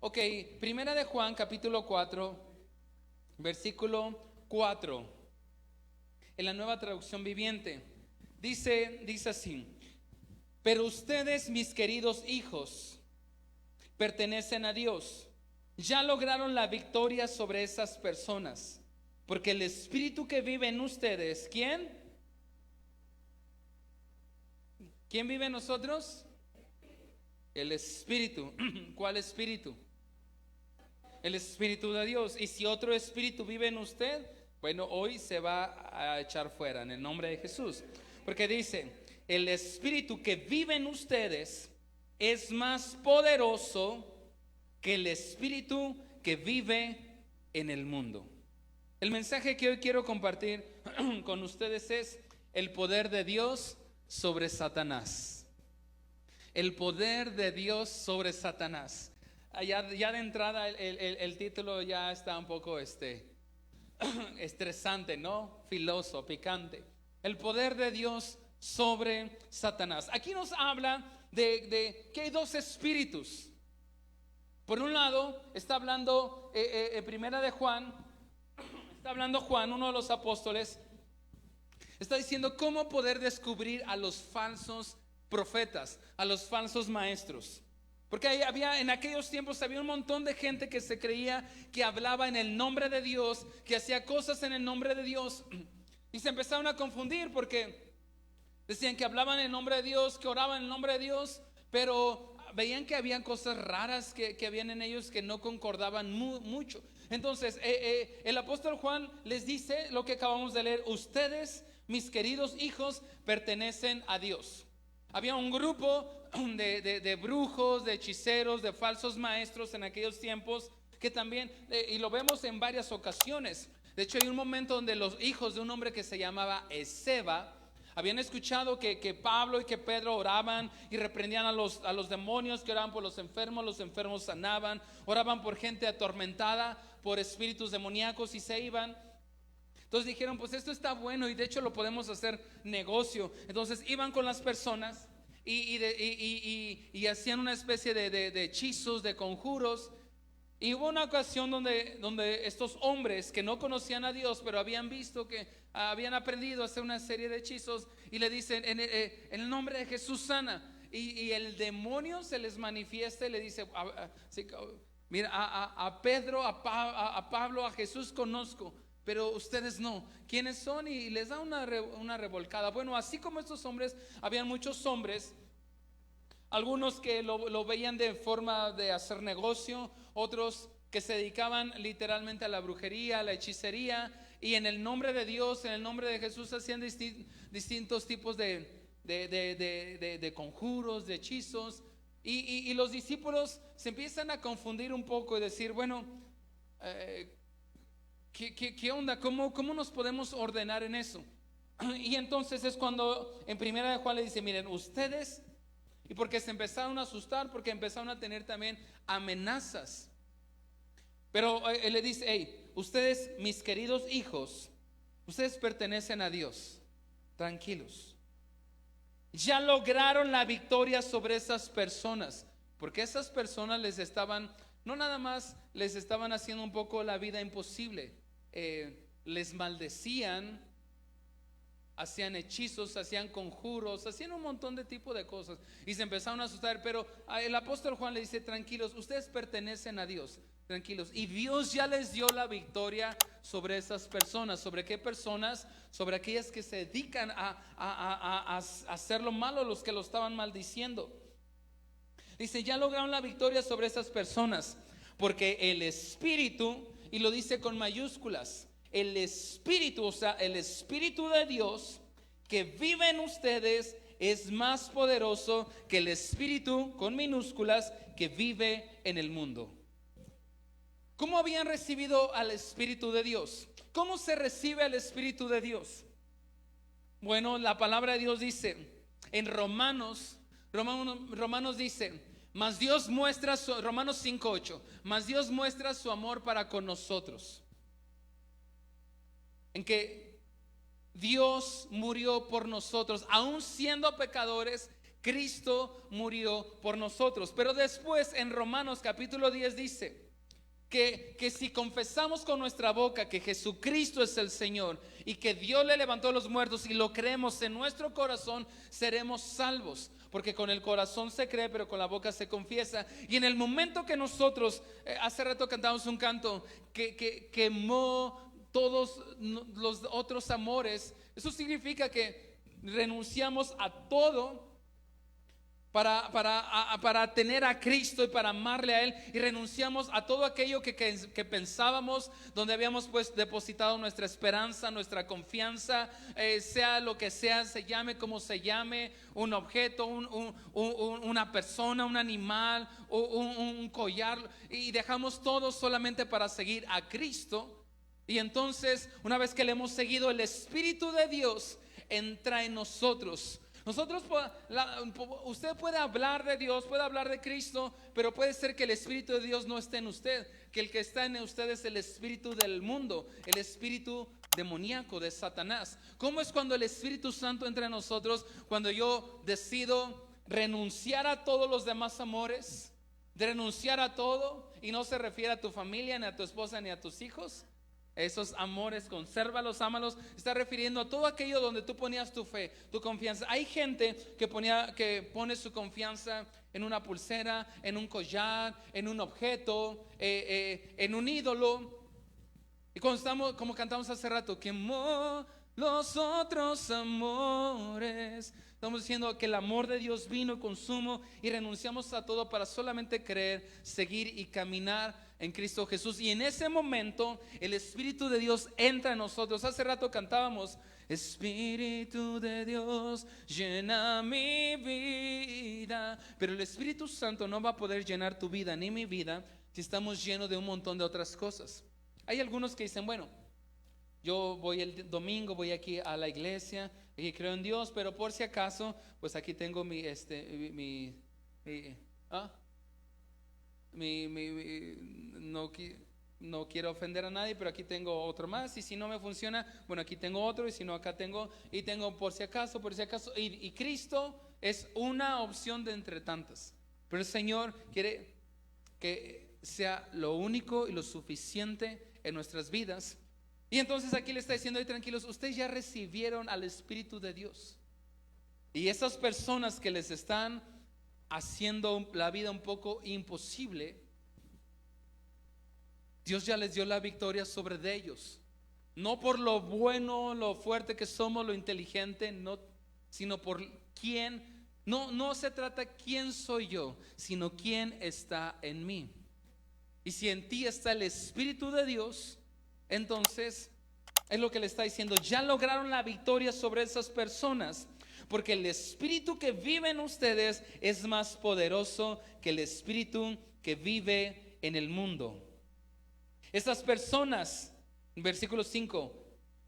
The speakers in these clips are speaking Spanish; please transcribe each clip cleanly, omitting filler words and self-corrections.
Ok, Primera de Juan, capítulo 4, versículo 4, en la Nueva Traducción Viviente. Dice así: pero ustedes, mis queridos hijos, pertenecen a Dios. Ya lograron la victoria sobre esas personas, porque el Espíritu que vive en ustedes, ¿quién? ¿Quién vive en nosotros? El Espíritu. ¿Cuál Espíritu? El Espíritu de Dios. Y si otro espíritu vive en usted, bueno, hoy se va a echar fuera en el nombre de Jesús. Porque dice, el Espíritu que vive en ustedes es más poderoso que el Espíritu que vive en el mundo. El mensaje que hoy quiero compartir con ustedes es el poder de Dios sobre Satanás. El poder de Dios sobre Satanás. Ya de entrada el título ya está un poco estresante, ¿no? Filoso, picante. El poder de Dios sobre Satanás. Aquí nos habla de que hay dos espíritus. Por un lado está hablando en Primera de Juan, está hablando Juan, uno de los apóstoles, está diciendo cómo poder descubrir a los falsos profetas, a los falsos maestros. Porque en aquellos tiempos había un montón de gente que se creía que hablaba en el nombre de Dios, que hacía cosas en el nombre de Dios, y se empezaron a confundir porque decían que hablaban en el nombre de Dios, que oraban en el nombre de Dios, pero veían que habían cosas raras que habían en ellos que no concordaban mucho. Entonces el apóstol Juan les dice lo que acabamos de leer: ustedes, mis queridos hijos, pertenecen a Dios. Había un grupo de brujos, de hechiceros, de falsos maestros en aquellos tiempos que también, y lo vemos en varias ocasiones. De hecho, hay un momento donde los hijos de un hombre que se llamaba Esceva habían escuchado que Pablo y que Pedro oraban y reprendían a los demonios, que oraban por los enfermos sanaban, oraban por gente atormentada por espíritus demoníacos y se iban. Entonces dijeron, pues esto está bueno y de hecho lo podemos hacer negocio. Entonces iban con las personas y hacían una especie de hechizos, de conjuros. Y hubo una ocasión donde estos hombres que no conocían a Dios, pero habían visto que habían aprendido a hacer una serie de hechizos, y le dicen, en el nombre de Jesús sana. Y el demonio se les manifiesta y le dice, mira, a Pedro, a Pablo, a Jesús conozco, pero ustedes no. ¿Quiénes son? Y les da una revolcada. Bueno, así como estos hombres, habían muchos hombres, algunos que lo veían de forma de hacer negocio, otros que se dedicaban literalmente a la brujería, a la hechicería, y en el nombre de Dios, en el nombre de Jesús, hacían distintos tipos de conjuros, de hechizos. Y los discípulos se empiezan a confundir un poco y decir, bueno, ¿qué onda? ¿Cómo nos podemos ordenar en eso? Y entonces es cuando en Primera de Juan le dice, miren, ustedes, y porque se empezaron a asustar, porque empezaron a tener también amenazas. Pero él le dice, hey, ustedes, mis queridos hijos, ustedes pertenecen a Dios, tranquilos. Ya lograron la victoria sobre esas personas, porque esas personas no nada más les estaban haciendo un poco la vida imposible, les maldecían, hacían hechizos, hacían conjuros, hacían un montón de tipo de cosas y se empezaron a asustar. Pero el apóstol Juan le dice, tranquilos, ustedes pertenecen a Dios, tranquilos. Y Dios ya les dio la victoria sobre esas personas. ¿Sobre qué personas? Sobre aquellas que se dedican a hacer lo malo, los que lo estaban maldiciendo. Dice, ya lograron la victoria sobre esas personas, porque el Espíritu, y lo dice con mayúsculas, el Espíritu, o sea, el Espíritu de Dios que vive en ustedes es más poderoso que el Espíritu, con minúsculas, que vive en el mundo. ¿Cómo habían recibido al Espíritu de Dios? ¿Cómo se recibe al Espíritu de Dios? Bueno, la palabra de Dios dice en Romanos dice, mas Dios muestra Romanos 5:8, mas Dios muestra su amor para con nosotros, en que Dios murió por nosotros, aun siendo pecadores, Cristo murió por nosotros. Pero después en Romanos capítulo 10 dice que si confesamos con nuestra boca que Jesucristo es el Señor y que Dios le levantó a los muertos y lo creemos en nuestro corazón, seremos salvos. Porque con el corazón se cree, pero con la boca se confiesa. Y en el momento que nosotros, hace rato cantamos un canto que quemó todos los otros amores, eso significa que renunciamos a todo para tener a Cristo y para amarle a Él, y renunciamos a todo aquello que pensábamos, donde habíamos pues depositado nuestra esperanza, nuestra confianza, sea lo que sea, se llame como se llame, un objeto, una persona, un animal, un collar, y dejamos todo solamente para seguir a Cristo. Y entonces, una vez que le hemos seguido, el Espíritu de Dios entra en nosotros. Usted puede hablar de Dios, puede hablar de Cristo, pero puede ser que el Espíritu de Dios no esté en usted, que el que está en usted es el espíritu del mundo, el espíritu demoníaco de Satanás. ¿Cómo es cuando el Espíritu Santo entra en nosotros? Cuando yo decido renunciar a todos los demás amores, de renunciar a todo, y no se refiere a tu familia, ni a tu esposa, ni a tus hijos. Esos amores, consérvalos, ámalos. Está refiriendo a todo aquello donde tú ponías tu fe, tu confianza. Hay gente que pone su confianza en una pulsera, en un collar, en un objeto, en un ídolo. Y como cantamos hace rato, quemó los otros amores. Estamos diciendo que el amor de Dios vino y consumo, y renunciamos a todo para solamente creer, seguir y caminar en Cristo Jesús. Y en ese momento el Espíritu de Dios entra en nosotros. Hace rato cantábamos: Espíritu de Dios, llena mi vida. Pero el Espíritu Santo no va a poder llenar tu vida ni mi vida si estamos llenos de un montón de otras cosas. Hay algunos que dicen: bueno, yo voy el domingo, voy aquí a la iglesia y creo en Dios, pero por si acaso, pues aquí tengo no quiero ofender a nadie, pero aquí tengo otro más, y si no me funciona, bueno, aquí tengo otro, y si no, acá tengo, y tengo por si acaso, y Cristo es una opción de entre tantas, pero el Señor quiere que sea lo único y lo suficiente en nuestras vidas. Y entonces aquí le está diciendo: tranquilos, ustedes ya recibieron al Espíritu de Dios, y esas personas que les están haciendo la vida un poco imposible, Dios ya les dio la victoria sobre de ellos. No por lo bueno, lo fuerte que somos, lo inteligente, no, sino por quién. No se trata quién soy yo, sino quién está en mí. Y si en ti está el Espíritu de Dios, entonces es lo que le está diciendo: ya lograron la victoria sobre esas personas, porque el Espíritu que vive en ustedes es más poderoso que el espíritu que vive en el mundo. Estas personas, versículo 5,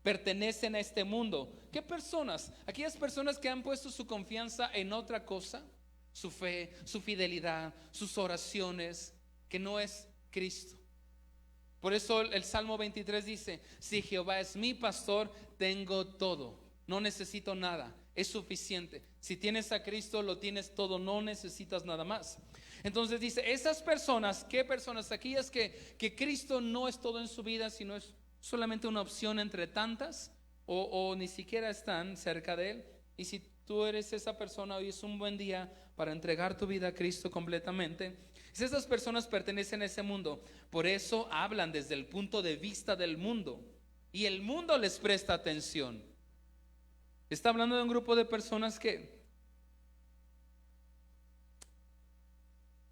pertenecen a este mundo. ¿Qué personas? Aquellas personas que han puesto su confianza en otra cosa, su fe, su fidelidad, sus oraciones, que no es Cristo. Por eso el Salmo 23 dice: si Jehová es mi pastor, tengo todo, no necesito nada, es suficiente. Si tienes a Cristo, lo tienes todo, no necesitas nada más. Entonces dice: esas personas, ¿qué personas? Aquellas que Cristo no es todo en su vida, sino es solamente una opción entre tantas, o ni siquiera están cerca de Él. Y si tú eres esa persona, hoy es un buen día para entregar tu vida a Cristo completamente. Si esas personas pertenecen a ese mundo, por eso hablan desde el punto de vista del mundo, y el mundo les presta atención. Está hablando de un grupo de personas que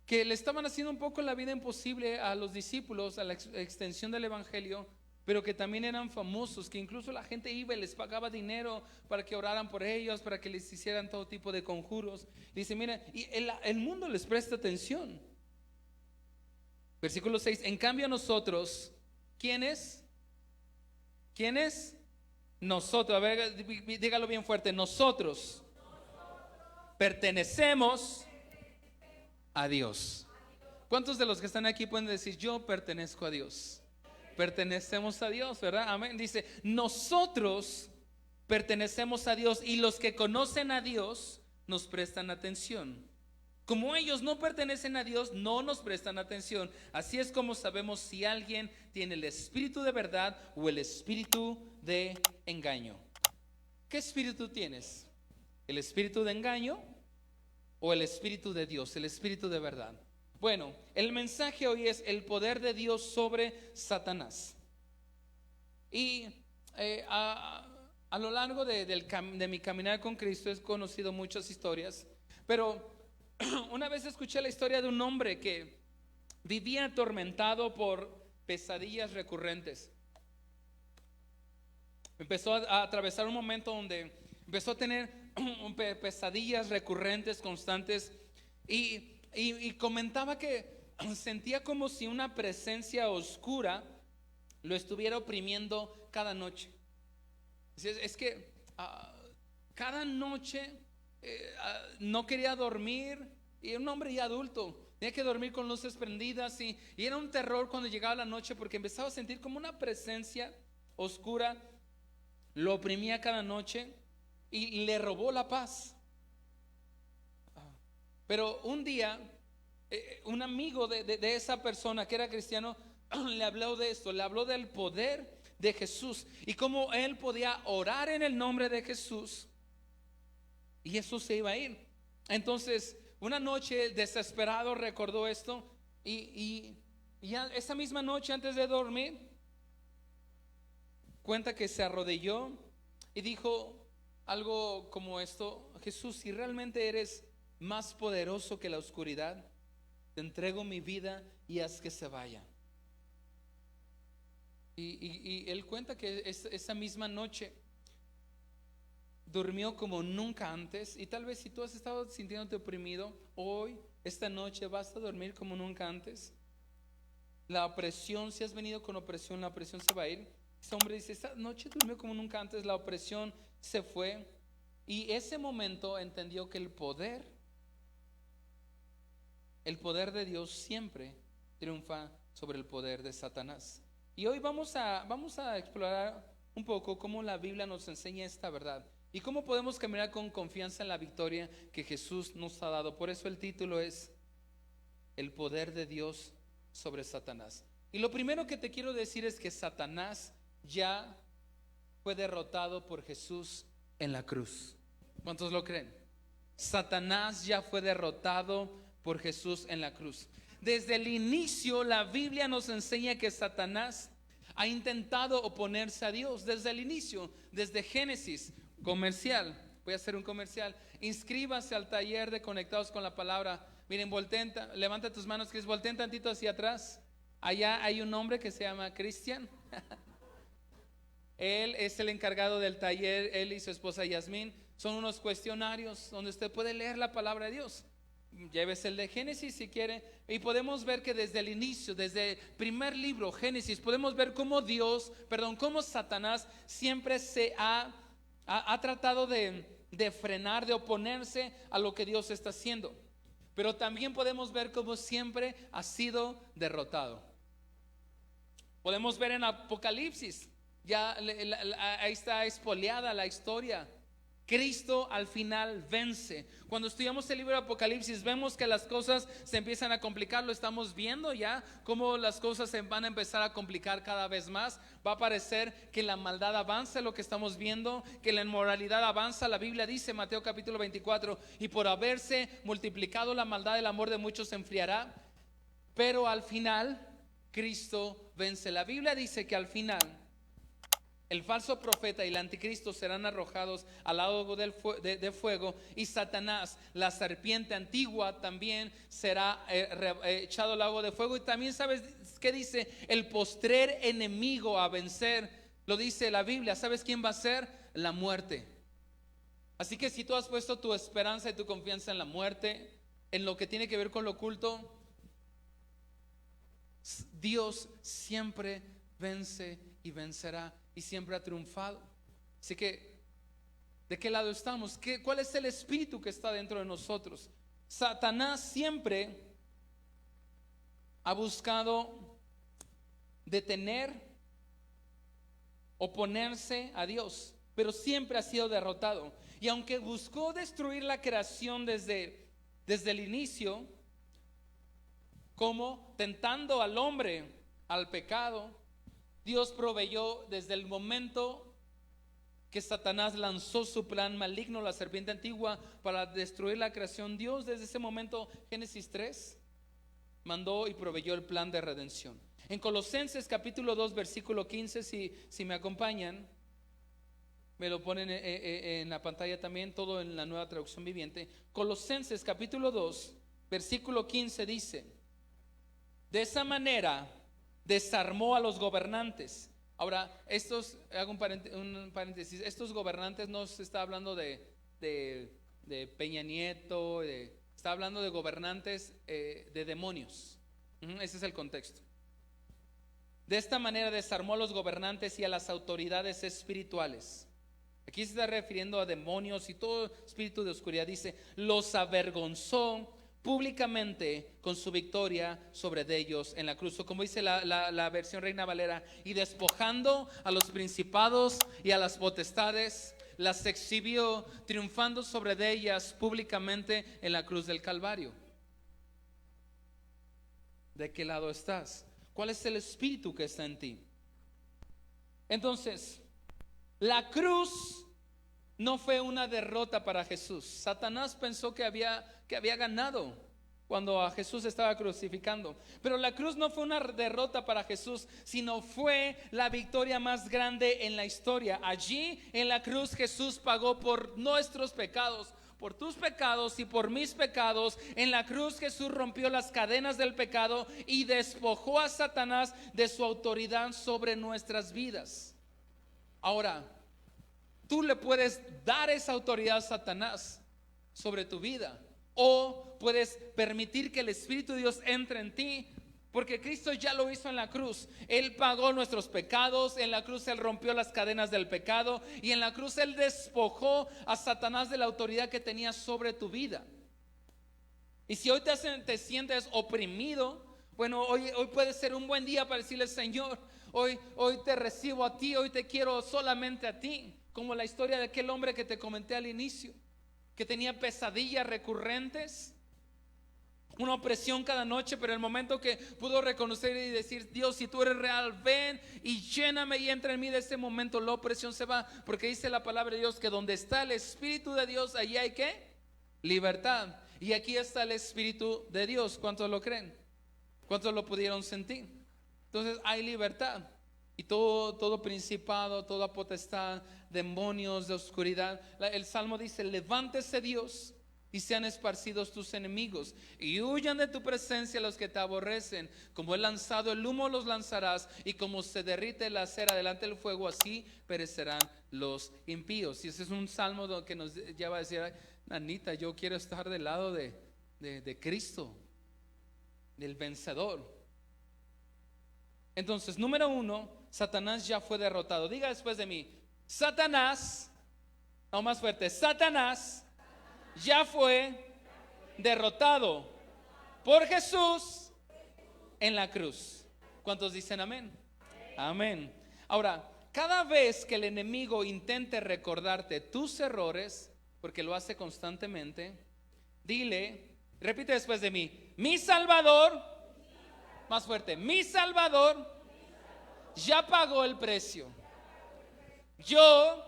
le estaban haciendo un poco la vida imposible a los discípulos, a la extensión del evangelio, pero que también eran famosos, que incluso la gente iba y les pagaba dinero para que oraran por ellos, para que les hicieran todo tipo de conjuros. Dice: mira, y el mundo les presta atención. Versículo 6: en cambio nosotros, ¿quiénes? ¿Quiénes? Nosotros, a ver, dígalo bien fuerte: nosotros pertenecemos a Dios. ¿Cuántos de los que están aquí pueden decir: yo pertenezco a Dios? Pertenecemos a Dios, ¿verdad? Amén. Dice: nosotros pertenecemos a Dios, y los que conocen a Dios nos prestan atención. Como ellos no pertenecen a Dios, no nos prestan atención. Así es como sabemos si alguien tiene el espíritu de verdad o el espíritu de engaño. ¿Qué espíritu tienes? ¿El espíritu de engaño o el espíritu de Dios, el espíritu de verdad? Bueno, el mensaje hoy es el poder de Dios sobre Satanás. Y a lo largo de mi caminar con Cristo he conocido muchas historias, pero una vez escuché la historia de un hombre que vivía atormentado por pesadillas recurrentes. Empezó a atravesar un momento donde empezó a tener pesadillas recurrentes, constantes, y comentaba que sentía como si una presencia oscura lo estuviera oprimiendo cada noche. Es que cada noche no quería dormir, y era un hombre ya adulto, tenía que dormir con luces prendidas, y era un terror cuando llegaba la noche porque empezaba a sentir como una presencia oscura lo oprimía cada noche y le robó la paz. Pero un día un amigo de esa persona que era cristiano le habló de esto, le habló del poder de Jesús y cómo él podía orar en el nombre de Jesús y eso se iba a ir. Entonces una noche desesperado recordó esto y ya esa misma noche antes de dormir cuenta que se arrodilló y dijo algo como esto: Jesús, si realmente eres más poderoso que la oscuridad, te entrego mi vida y haz que se vaya. Y él cuenta que esa misma noche durmió como nunca antes. Y tal vez si tú has estado sintiéndote oprimido, hoy, esta noche vas a dormir como nunca antes. La opresión, si has venido con opresión, la opresión se va a ir. Ese hombre dice: esta noche durmió como nunca antes, la opresión se fue. Y ese momento entendió que el poder de Dios siempre triunfa sobre el poder de Satanás. Y hoy vamos a explorar un poco cómo la Biblia nos enseña esta verdad y cómo podemos caminar con confianza en la victoria que Jesús nos ha dado. Por eso el título es el poder de Dios sobre Satanás. Y lo primero que te quiero decir es que Satanás ya fue derrotado por Jesús en la cruz. ¿Cuántos lo creen? Satanás ya fue derrotado por Jesús en la cruz. Desde el inicio la Biblia nos enseña que Satanás ha intentado oponerse a Dios. Desde el inicio, desde Génesis. Comercial, voy a hacer un comercial. Inscríbase al taller de Conectados con la Palabra. Miren, levanta tus manos, Cris, volteen tantito hacia atrás. Allá hay un hombre que se llama Cristian. Él es el encargado del taller. Él y su esposa Yasmín son unos cuestionarios donde usted puede leer la palabra de Dios. Llévese el de Génesis si quiere, y podemos ver que desde el inicio, desde el primer libro, Génesis, podemos ver cómo cómo Satanás siempre se ha tratado de frenar, de oponerse a lo que Dios está haciendo. Pero también podemos ver cómo siempre ha sido derrotado. Podemos ver en Apocalipsis, ya ahí está espoleada la historia. Cristo al final vence. Cuando estudiamos el libro de Apocalipsis vemos que las cosas se empiezan a complicar. Lo estamos viendo ya, cómo las cosas se van a empezar a complicar cada vez más. Va a parecer que la maldad avanza, lo que estamos viendo, que la inmoralidad avanza. La Biblia dice, Mateo capítulo 24, y por haberse multiplicado la maldad, el amor de muchos se enfriará. Pero al final Cristo vence. La Biblia dice que al final el falso profeta y el anticristo serán arrojados al lago de fuego, y Satanás, la serpiente antigua, también será echado al lago de fuego. Y también sabes qué dice: el postrer enemigo a vencer, lo dice la Biblia. ¿Sabes quién va a ser? La muerte. Así que si tú has puesto tu esperanza y tu confianza en la muerte, en lo que tiene que ver con lo oculto, Dios siempre vence y vencerá, y siempre ha triunfado. Así que, ¿de qué lado estamos? ¿Cuál es el espíritu que está dentro de nosotros? Satanás siempre ha buscado detener, oponerse a Dios. pero siempre ha sido derrotado. Y aunque buscó destruir la creación desde el inicio, como tentando al hombre al pecado, Dios proveyó desde el momento que Satanás lanzó su plan maligno, la serpiente antigua, para destruir la creación. Dios desde ese momento, Génesis 3, mandó y proveyó el plan de redención. En Colosenses capítulo 2 versículo 15, si me acompañan, me lo ponen en la pantalla también, todo en la Nueva Traducción Viviente. Colosenses capítulo 2 versículo 15 dice: de esa manera desarmó a los gobernantes. Ahora, hago un paréntesis, estos gobernantes no se está hablando de Peña Nieto, está hablando de gobernantes de demonios. Ese es el contexto. De esta manera desarmó a los gobernantes y a las autoridades espirituales. Aquí se está refiriendo a demonios y todo espíritu de oscuridad. Dice, los avergonzó públicamente con su victoria sobre ellos en la cruz. O como dice la versión Reina Valera, y despojando a los principados y a las potestades, las exhibió, triunfando sobre ellas públicamente en la cruz del Calvario. ¿De qué lado estás? ¿Cuál es el espíritu que está en ti? Entonces, la cruz no fue una derrota para Jesús. Satanás pensó que había ganado cuando a Jesús estaba crucificando. Pero la cruz no fue una derrota para Jesús, sino fue la victoria más grande en la historia. Allí en la cruz Jesús pagó por nuestros pecados, por tus pecados y por mis pecados. En la cruz Jesús rompió las cadenas del pecado y despojó a Satanás de su autoridad sobre nuestras vidas. Ahora, tú le puedes dar esa autoridad a Satanás sobre tu vida, o puedes permitir que el Espíritu de Dios entre en ti, porque Cristo ya lo hizo en la cruz. Él pagó nuestros pecados, en la cruz Él rompió las cadenas del pecado, y en la cruz Él despojó a Satanás de la autoridad que tenía sobre tu vida. Y si hoy te sientes oprimido, bueno, hoy puede ser un buen día para decirle: Señor, hoy te recibo a ti, hoy te quiero solamente a ti. Como la historia de aquel hombre que te comenté al inicio, que tenía pesadillas recurrentes, una opresión cada noche, pero el momento que pudo reconocer y decir: Dios, si tú eres real, ven y lléname y entra en mí, de ese momento la opresión se va, porque dice la palabra de Dios que donde está el Espíritu de Dios, allí hay ¿qué? Libertad. Y aquí está el Espíritu de Dios. ¿Cuántos lo creen? ¿Cuántos lo pudieron sentir? Entonces hay libertad. Y todo principado, toda potestad, demonios de oscuridad. El Salmo dice: levántese Dios y sean esparcidos tus enemigos, y huyan de tu presencia los que te aborrecen. Como he lanzado el humo, los lanzarás, y como se derrite la cera delante del fuego, así perecerán los impíos. Y ese es un salmo que nos lleva a decir: Anita, yo quiero estar del lado de Cristo, del vencedor. Entonces, número 1, Satanás ya fue derrotado. Diga después de mí: Satanás, no, más fuerte, Satanás ya fue derrotado por Jesús en la cruz. ¿Cuántos dicen amén? Amén. Ahora, cada vez que el enemigo intente recordarte tus errores, porque lo hace constantemente, dile, repite después de mí: mi Salvador, más fuerte, mi Salvador ya pagó el precio. Yo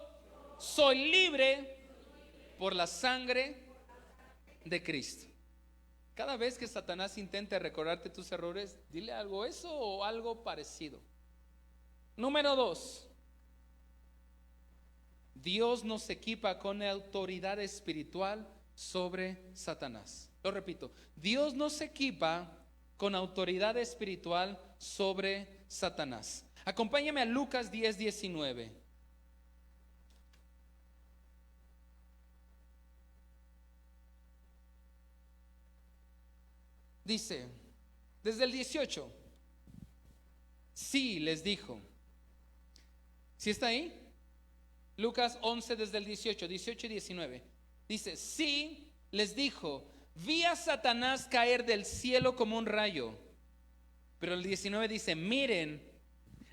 soy libre por la sangre de Cristo. Cada vez que Satanás intente recordarte tus errores, dile algo, eso o algo parecido. Número 2, Dios nos equipa con autoridad espiritual sobre Satanás. Lo repito, Dios nos equipa con autoridad espiritual sobre Satanás. Acompáñame a Lucas 10:19. Dice, desde el 18, sí, les dijo. ¿Sí está ahí? Lucas 11 desde el 18 y 19. Dice, sí, les dijo, vi a Satanás caer del cielo como un rayo. Pero el 19 dice, miren,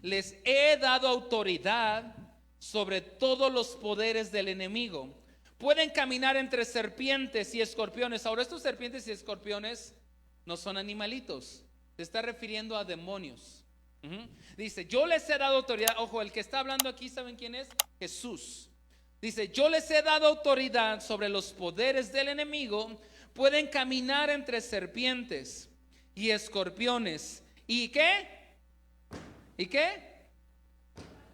les he dado autoridad sobre todos los poderes del enemigo. Pueden caminar entre serpientes y escorpiones. Ahora, estos serpientes y escorpiones no son animalitos. Se está refiriendo a demonios. Dice, yo les he dado autoridad. Ojo, el que está hablando aquí, ¿saben quién es? Jesús. Dice, yo les he dado autoridad sobre los poderes del enemigo. Pueden caminar entre serpientes y escorpiones. ¿Y qué? ¿Y qué?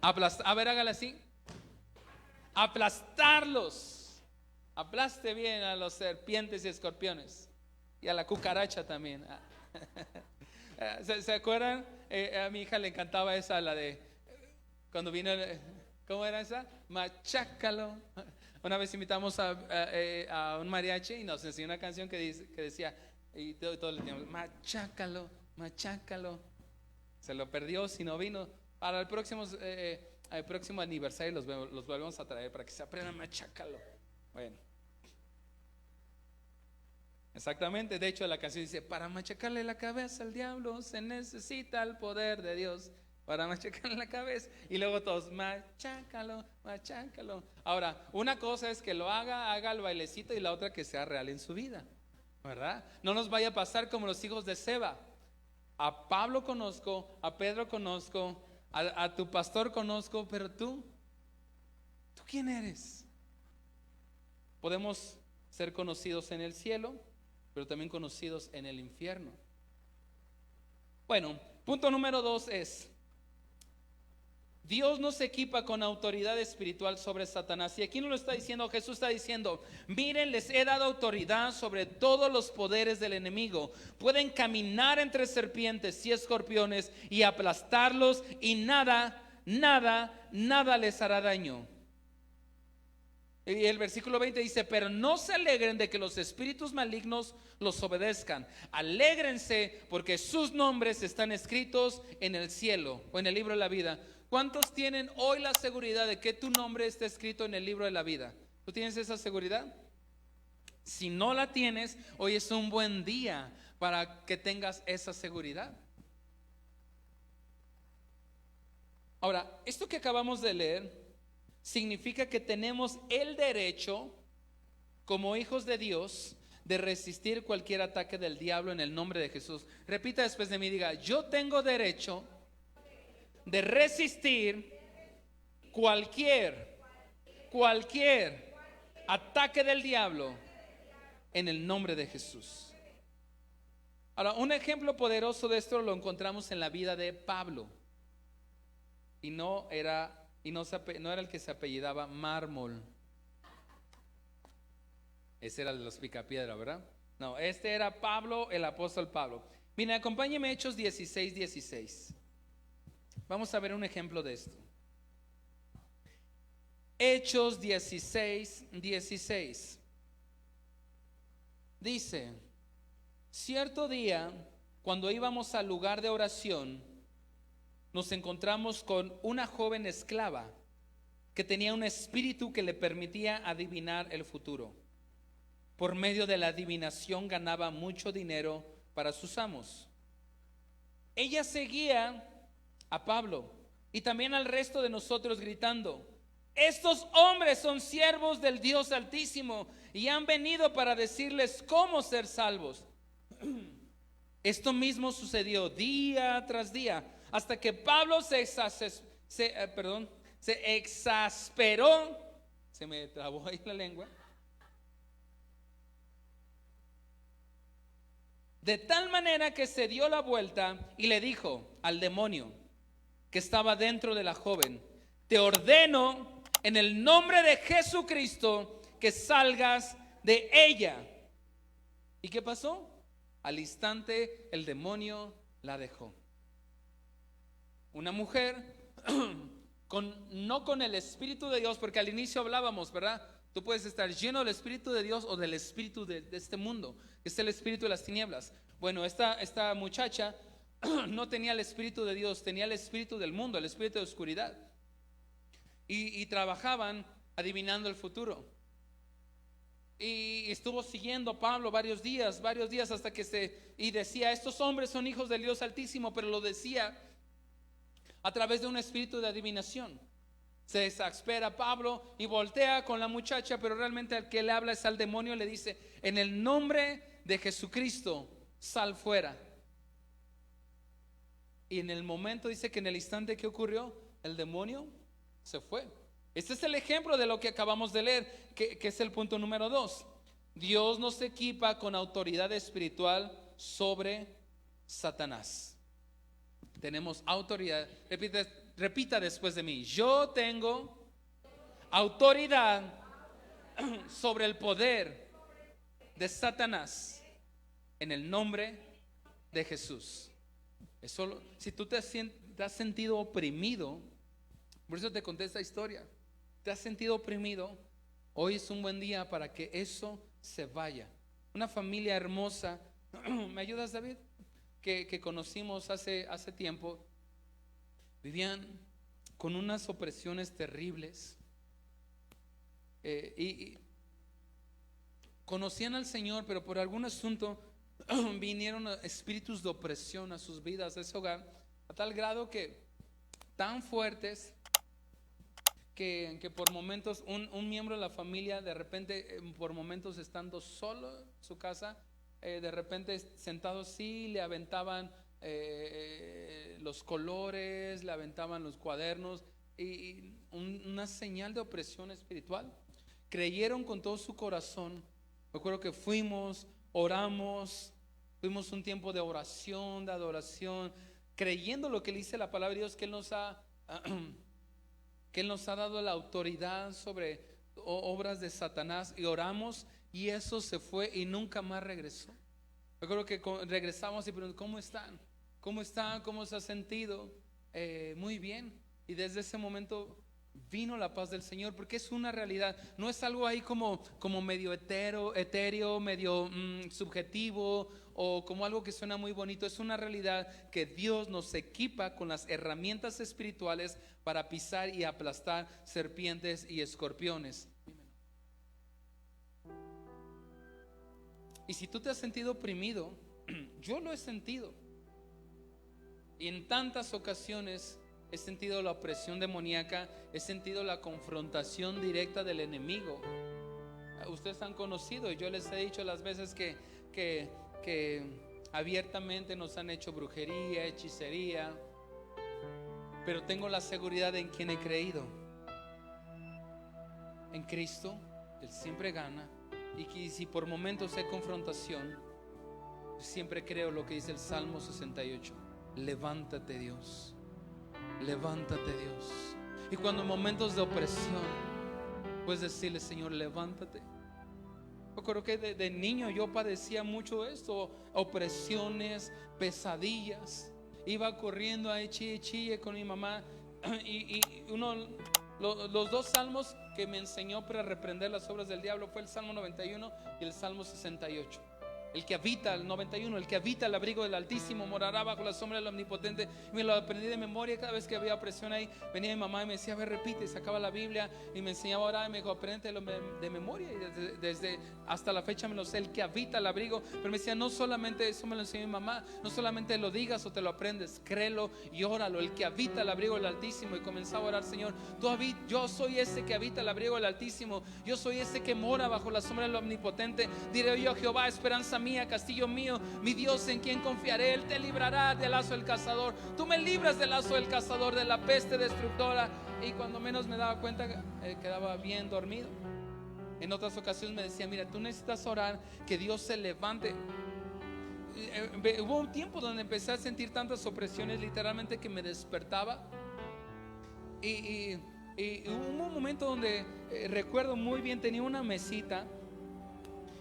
A ver, hágale así. Aplastarlos. Aplaste bien a los serpientes y escorpiones. Y a la cucaracha también. ¿Se acuerdan? A mi hija le encantaba esa, la de cuando vino, ¿cómo era esa? Machácalo. Una vez invitamos a un mariachi y nos enseñó una canción que decía, y todo el tiempo, machácalo, machácalo. Se lo perdió, si no vino. Para el próximo aniversario los volvemos a traer para que se aprendan machácalo. Bueno. Exactamente, de hecho la canción dice, para machacarle la cabeza al diablo se necesita el poder de Dios. Para machacarle la cabeza. Y luego todos, machácalo, machácalo. Ahora, una cosa es que lo haga el bailecito, y la otra que sea real en su vida, ¿verdad? No nos vaya a pasar como los hijos de Seba. A Pablo conozco, a Pedro conozco, a tu pastor conozco, pero ¿tú quién eres? Podemos ser conocidos en el cielo, pero también conocidos en el infierno. Bueno, punto número 2 es, Dios nos equipa con autoridad espiritual sobre Satanás. Y aquí no lo está diciendo, Jesús está diciendo, miren, les he dado autoridad sobre todos los poderes del enemigo. Pueden caminar entre serpientes y escorpiones y aplastarlos, y nada les hará daño. Y el versículo 20 dice, pero no se alegren de que los espíritus malignos los obedezcan. Alégrense porque sus nombres están escritos en el cielo o en el libro de la vida. ¿Cuántos tienen hoy la seguridad de que tu nombre está escrito en el libro de la vida? ¿Tú tienes esa seguridad? Si no la tienes, hoy es un buen día para que tengas esa seguridad. Ahora, esto que acabamos de leer significa que tenemos el derecho, como hijos de Dios, de resistir cualquier ataque del diablo en el nombre de Jesús. Repita después de mí, diga, yo tengo derecho de resistir cualquier ataque del diablo en el nombre de Jesús. Ahora, un ejemplo poderoso de esto lo encontramos en la vida de Pablo. Y no era el que se apellidaba Mármol. Ese era el de los Picapiedra, ¿verdad? No, este era Pablo, el apóstol Pablo. Miren, acompáñenme a Hechos 16:16. Vamos a ver un ejemplo de esto. Hechos 16:16. Dice, cierto día, cuando íbamos al lugar de oración, nos encontramos con una joven esclava que tenía un espíritu que le permitía adivinar el futuro. Por medio de la adivinación ganaba mucho dinero para sus amos. Ella seguía a Pablo y también al resto de nosotros gritando, estos hombres son siervos del Dios Altísimo y han venido para decirles cómo ser salvos. Esto mismo sucedió día tras día, hasta que Pablo se exasperó, se me trabó ahí la lengua, de tal manera que se dio la vuelta y le dijo al demonio que estaba dentro de la joven, te ordeno en el nombre de Jesucristo que salgas de ella. ¿Y qué pasó? Al instante el demonio la dejó. Una mujer no con el Espíritu de Dios, porque al inicio hablábamos, ¿verdad? Tú puedes estar lleno del Espíritu de Dios o del Espíritu de este mundo, que es el Espíritu de las tinieblas. Bueno, esta muchacha no tenía el Espíritu de Dios, tenía el Espíritu del mundo, el Espíritu de oscuridad. Y trabajaban adivinando el futuro. Y estuvo siguiendo a Pablo varios días hasta que y decía, estos hombres son hijos del Dios Altísimo, pero lo decía a través de un espíritu de adivinación. Se exaspera Pablo y voltea con la muchacha, pero realmente al que le habla es al demonio. Le dice: en el nombre de Jesucristo, sal fuera. Y en el momento, dice que en el instante que ocurrió, el demonio se fue. Este es el ejemplo de lo que acabamos de leer, que es el punto número 2. Dios nos equipa con autoridad espiritual sobre Satanás. Tenemos autoridad. Repita después de mí: yo tengo autoridad sobre el poder de Satanás en el nombre de Jesús. Eso, si tú te has sentido oprimido, por eso te conté esta historia, te has sentido oprimido, hoy es un buen día para que eso se vaya. Una familia hermosa, ¿me ayudas, David? Que conocimos hace tiempo, vivían con unas opresiones terribles, y conocían al Señor, pero por algún asunto vinieron espíritus de opresión a sus vidas, a ese hogar, a tal grado que tan fuertes que por momentos un miembro de la familia, de repente, por momentos estando solo en su casa, de repente sentado así, le aventaban los colores, le aventaban los cuadernos, y una señal de opresión espiritual. Creyeron con todo su corazón. Me acuerdo que fuimos, oramos, tuvimos un tiempo de oración, de adoración, creyendo lo que le dice la palabra de Dios, que Él nos ha dado la autoridad sobre obras de Satanás, y oramos, y eso se fue y nunca más regresó. Yo creo que regresamos y preguntamos: ¿cómo están? ¿Cómo están? ¿Cómo se ha sentido? Muy bien. Y desde ese momento vino la paz del Señor, porque es una realidad, no es algo ahí como medio etéreo, medio subjetivo, o como algo que suena muy bonito. Es una realidad que Dios nos equipa con las herramientas espirituales para pisar y aplastar serpientes y escorpiones. Y si tú te has sentido oprimido, yo lo he sentido, y en tantas ocasiones he sentido la opresión demoníaca, he sentido la confrontación directa del enemigo. Ustedes han conocido, y yo les he dicho las veces que abiertamente nos han hecho brujería, hechicería, pero tengo la seguridad en quien he creído, en Cristo. Él siempre gana, y que si por momentos hay confrontación, siempre creo lo que dice el Salmo 68: levántate, Dios, levántate, Dios. Y cuando en momentos de opresión puedes decirle: Señor, levántate. Yo creo que de niño yo padecía mucho esto, opresiones, pesadillas. Iba corriendo ahí, chille con mi mamá, y los dos salmos que me enseñó para reprender las obras del diablo fue el Salmo 91 y el Salmo 68. El que habita, el 91, el que habita el abrigo del Altísimo morará bajo la sombra del Omnipotente. Y me lo aprendí de memoria. Cada vez que había presión ahí, venía mi mamá y me decía: a ver, repite. Y sacaba la Biblia y me enseñaba a orar, y me dijo: apréndetelo de memoria. Y desde hasta la fecha me lo sé, el que habita el abrigo. Pero me decía: no solamente eso me lo enseñó mi mamá, no solamente lo digas o te lo aprendes, créelo y óralo. El que habita el abrigo del Altísimo. Y comenzaba a orar: Señor, yo soy ese que habita el abrigo del Altísimo, yo soy ese que mora bajo la sombra del Omnipotente. Diré yo a Jehová: esperanza mía, castillo mío, mi Dios en quien confiaré. Él te librará del lazo del cazador. Tú me libras del lazo del cazador, de la peste destructora. Y cuando menos me daba cuenta, quedaba bien dormido. En otras ocasiones me decía: mira, tú necesitas orar que Dios se levante. Hubo un tiempo donde empecé a sentir tantas opresiones, literalmente, que me despertaba. Y hubo un momento donde recuerdo muy bien, tenía una mesita.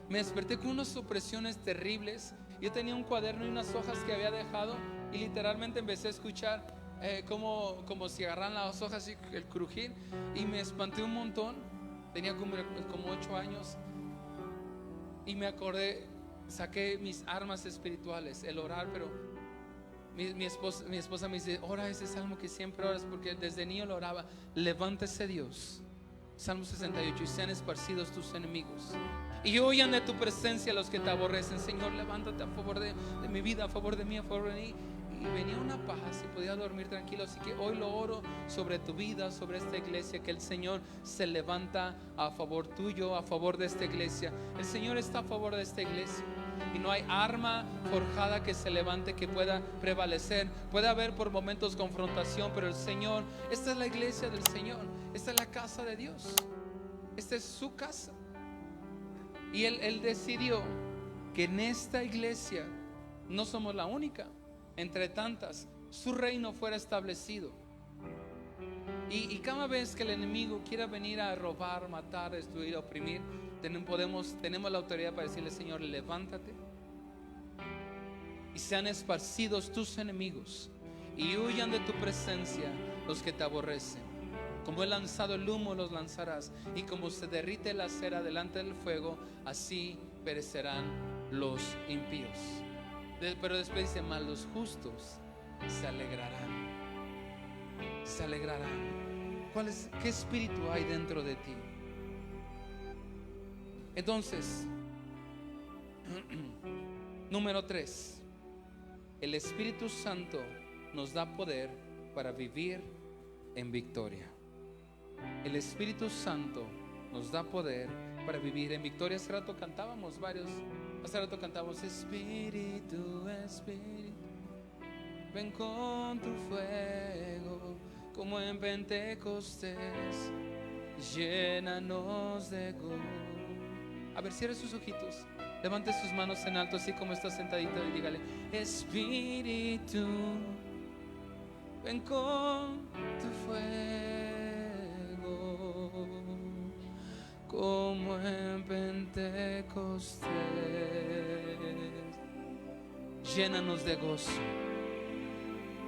Me desperté con unas opresiones terribles. Yo tenía un cuaderno y unas hojas que había dejado, y literalmente empecé a escuchar como si agarran las hojas y el crujir, y me espanté un montón. Tenía como 8 años, y me acordé, saqué mis armas espirituales, el orar. Pero mi esposa me dice: ora ese salmo que siempre oras, porque desde niño lo oraba. Levántese, Dios, Salmo 68, y sean esparcidos tus enemigos, y huyan de tu presencia los que te aborrecen. Señor, levántate a favor de mi vida, a favor de mí, a favor de mí. y venía una paz y podía dormir tranquilo. Así que hoy lo oro sobre tu vida, sobre esta iglesia, que el Señor se levanta a favor tuyo, a favor de esta iglesia. El Señor está a favor de esta iglesia y no hay arma forjada que se levante que pueda prevalecer. Puede haber por momentos confrontación, pero el Señor, esta es la iglesia del Señor, esta es la casa de Dios, esta es su casa. Y Él decidió que en esta iglesia, no somos la única, entre tantas, su reino fuera establecido. Y cada vez que el enemigo quiera venir a robar, matar, destruir, oprimir, tenemos la autoridad para decirle: Señor, levántate y sean esparcidos tus enemigos y huyan de tu presencia los que te aborrecen. Como he lanzado el humo, los lanzarás, y como se derrite la cera delante del fuego, así perecerán los impíos. Pero después dice: mas los justos se alegrarán. Se alegrarán. ¿Qué espíritu hay dentro de ti? Entonces, número 3, el Espíritu Santo nos da poder para vivir en victoria. El Espíritu Santo nos da poder para vivir en victoria. Hace rato cantábamos Espíritu, Espíritu, ven con tu fuego, como en Pentecostés, llénanos de gozo. A ver, cierre sus ojitos, levante sus manos en alto, así como está sentadito, y dígale: Espíritu, ven con tu fuego, como en Pentecostés, llénanos de gozo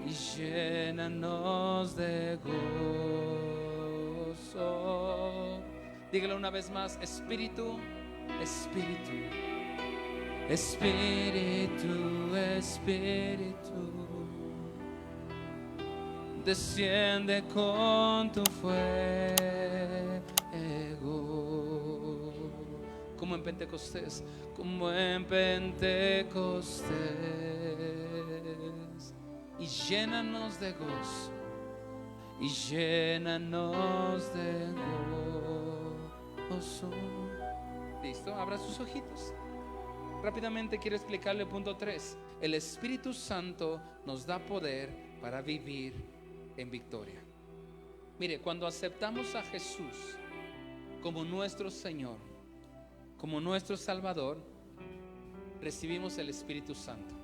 y llénanos de gozo. Dígalo una vez más: Espíritu, Espíritu, Espíritu, Espíritu, desciende con tu fuego, como en Pentecostés, como en Pentecostés, y llénanos de gozo, y llénanos de gozo. ¿Listo? Abra sus ojitos. Rápidamente quiero explicarle el punto 3. El Espíritu Santo nos da poder para vivir en victoria. Mire, cuando aceptamos a Jesús como nuestro Señor, como nuestro Salvador, recibimos el Espíritu Santo.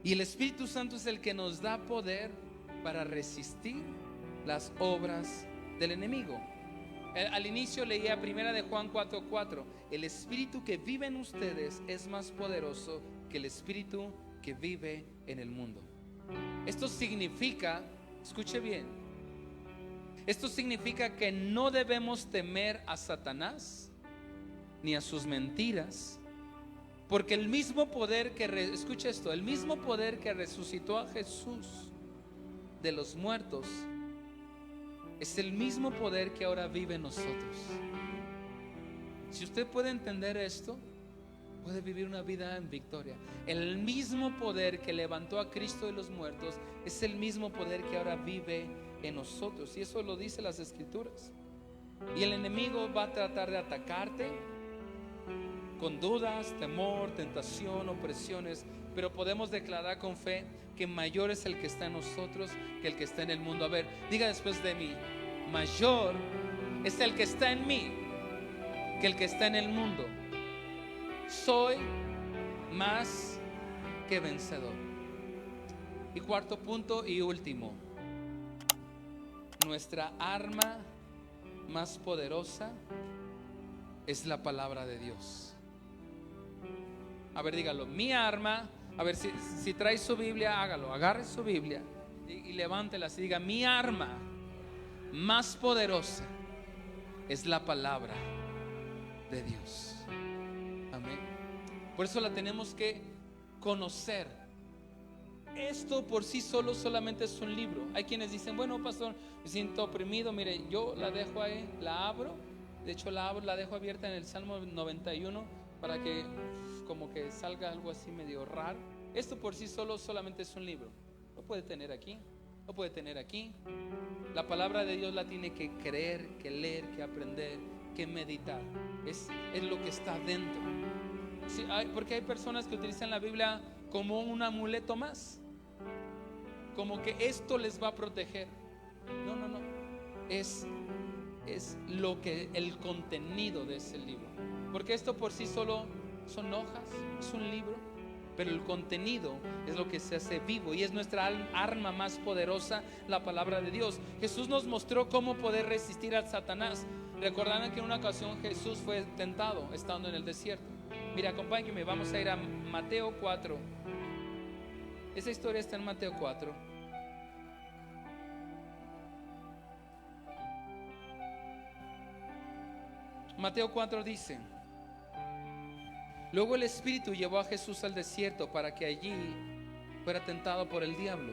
Y el Espíritu Santo es el que nos da poder para resistir las obras del enemigo. Al inicio leía 1 de Juan 4:4. El Espíritu que vive en ustedes es más poderoso que el Espíritu que vive en el mundo. Esto significa, escuche bien, esto significa que no debemos temer a Satanás ni a sus mentiras, porque el mismo poder escuche esto, el mismo poder que resucitó a Jesús de los muertos es el mismo poder que ahora vive en nosotros. Si usted puede entender esto, puede vivir una vida en victoria. El mismo poder que levantó a Cristo de los muertos es el mismo poder que ahora vive en nosotros, y eso lo dice las Escrituras. Y el enemigo va a tratar de atacarte con dudas, temor, tentación, opresiones, pero podemos declarar con fe que mayor es el que está en nosotros que el que está en el mundo. A ver, diga después de mí: mayor es el que está en mí que el que está en el mundo. Soy más que vencedor. Y cuarto punto y último, nuestra arma más poderosa es la palabra de Dios. A ver, dígalo: mi arma. A ver, si trae su Biblia, hágalo, agarre su Biblia y levántela así, diga: mi arma más poderosa es la palabra de Dios. Amén. Por eso la tenemos que conocer. Esto por sí solo solamente es un libro. Hay quienes dicen: bueno, pastor, me siento oprimido. Mire, yo la dejo ahí, la abro. De hecho la dejo abierta en el Salmo 91 para que como que salga algo así medio raro. Esto por sí solo solamente es un libro. Lo puede tener aquí, lo puede tener aquí. La palabra de Dios la tiene que creer, que leer, que aprender, que meditar. Es lo que está dentro. Sí, porque hay personas que utilizan la Biblia como un amuleto más, como que esto les va a proteger. No, no, no. Es lo que el contenido de ese libro. Porque esto por sí solo son hojas, es un libro, pero el contenido es lo que se hace vivo y es nuestra arma más poderosa, la palabra de Dios. Jesús nos mostró cómo poder resistir a Satanás. Recordarán que en una ocasión Jesús fue tentado estando en el desierto. Mira, acompáñenme, vamos a ir a Mateo 4. Esa historia está en Mateo 4. Mateo 4 dice: luego el Espíritu llevó a Jesús al desierto para que allí fuera tentado por el diablo.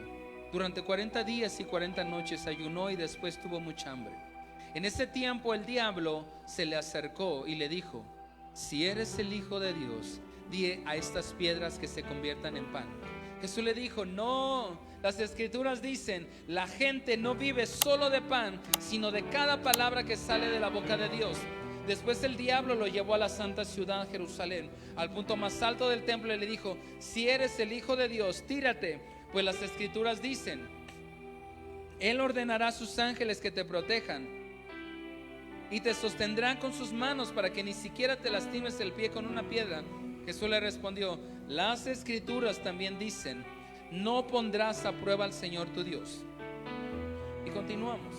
Durante 40 días y 40 noches ayunó y después tuvo mucha hambre. En ese tiempo el diablo se le acercó y le dijo: si eres el Hijo de Dios, di a estas piedras que se conviertan en pan. Jesús le dijo: no, las escrituras dicen, la gente no vive solo de pan, sino de cada palabra que sale de la boca de Dios. Después el diablo lo llevó a la santa ciudad Jerusalén, al punto más alto del templo, y le dijo: si eres el Hijo de Dios, tírate, pues las escrituras dicen, Él ordenará a sus ángeles que te protejan y te sostendrán con sus manos para que ni siquiera te lastimes el pie con una piedra. Jesús le respondió: las escrituras también dicen, no pondrás a prueba al Señor tu Dios. Y continuamos.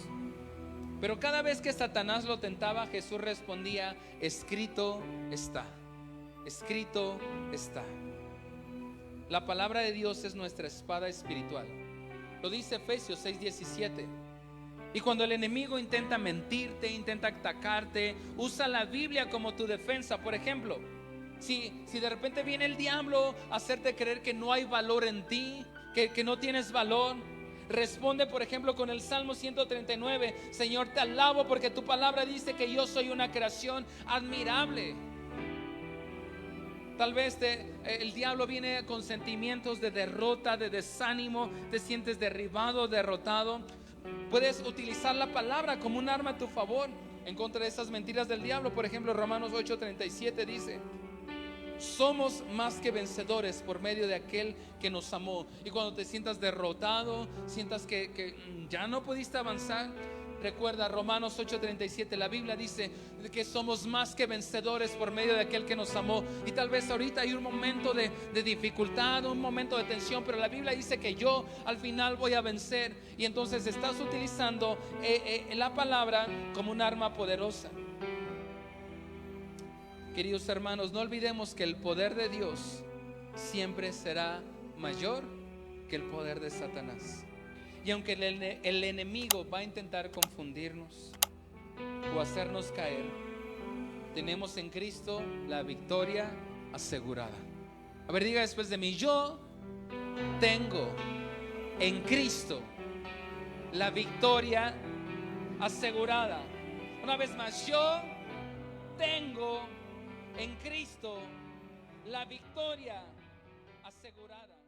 Pero cada vez que Satanás lo tentaba, Jesús respondía: escrito está, escrito está. La palabra de Dios es nuestra espada espiritual. Lo dice Efesios 6:17. Y cuando el enemigo intenta mentirte, intenta atacarte, usa la Biblia como tu defensa. Por ejemplo, si de repente viene el diablo a hacerte creer que no hay valor en ti, que no tienes valor, responde por ejemplo con el Salmo 139: Señor, te alabo porque tu palabra dice que yo soy una creación admirable. Tal vez el diablo viene con sentimientos de derrota, de desánimo, te sientes derribado, derrotado. Puedes utilizar la palabra como un arma a tu favor en contra de esas mentiras del diablo. Por ejemplo, Romanos 8:37 dice: somos más que vencedores por medio de aquel que nos amó. Y cuando te sientas derrotado, sientas que ya no pudiste avanzar, recuerda Romanos 8:37. La Biblia dice que somos más que vencedores por medio de aquel que nos amó. Y tal vez ahorita hay un momento de dificultad, un momento de tensión, pero la Biblia dice que yo al final voy a vencer. Y entonces estás utilizando la palabra como un arma poderosa. Queridos hermanos, no olvidemos que el poder de Dios siempre será mayor que el poder de Satanás. Y aunque el enemigo va a intentar confundirnos o hacernos caer, tenemos en Cristo la victoria asegurada. A ver, diga después de mí: yo tengo en Cristo la victoria asegurada. Una vez más: yo tengo en Cristo la victoria asegurada.